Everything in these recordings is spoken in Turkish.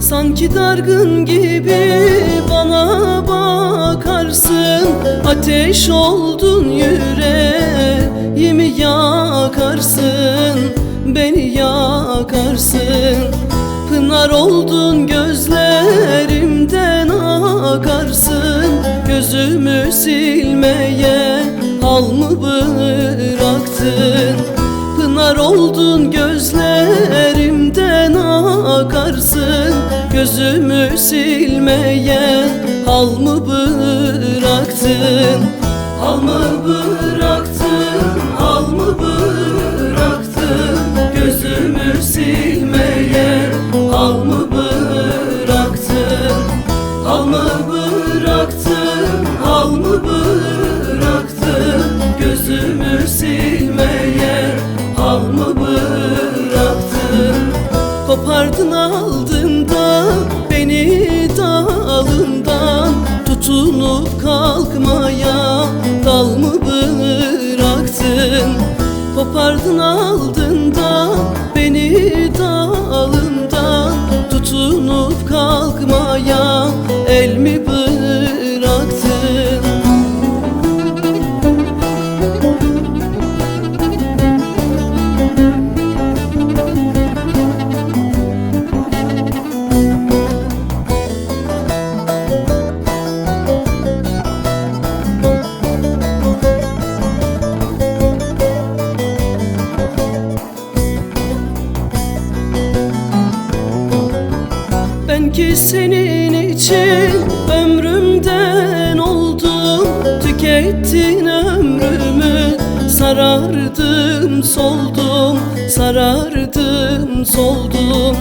Sanki dargın gibi bana bakarsın, ateş oldun yüreğimi yakarsın, beni yakarsın. Pınar oldun gözlerimden akarsın, gözümü silmeye hal mı bıraktın? Pınar oldun gözlerimden akarsın, gözümü silmeye hal mı bıraktın? Hal mı bıraktın, hal mı bıraktın? Gözümü silmeye hal mı bıraktın? Hal mı bıraktın, hal mı bıraktın? Gözümü silmeye hal mı bıraktın? Kopardın aldın da beni dalından, tutunup kalkmaya dal mı bıraktın? Kopardın aldın da beni dalından, tutunup kalkmaya el mi bıraktın? Ben ki senin için ömrümden oldum, tükettin ömrümü. Sarardım soldum, sarardım soldum.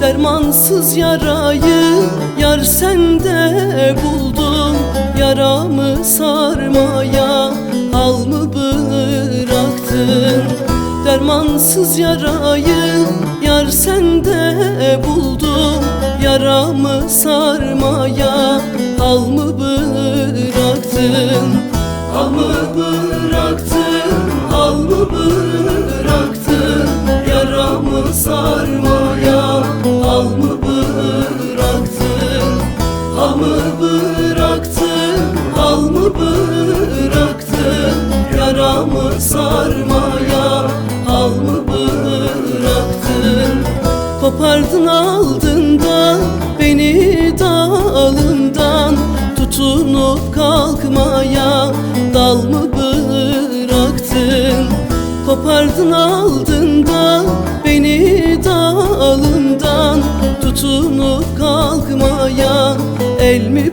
Dermansız yarayı yar sende buldum, yaramı sarmaya hal mı bıraktın? Dermansız yarayı yar sende buldum, yaramı sarmaya hal mı bıraktın? Hal mı bıraktın, hal mı bıraktın? Yaramı sarmaya hal mı bıraktın? Hal mı bıraktın, hal mı bıraktın? Yaramı sarmaya hal mı bıraktın? Kopardın aldın da beni dalından, tutunup kalkmaya dal mı bıraktın? Kopardın aldın da beni dalından, tutunup kalkmaya el mi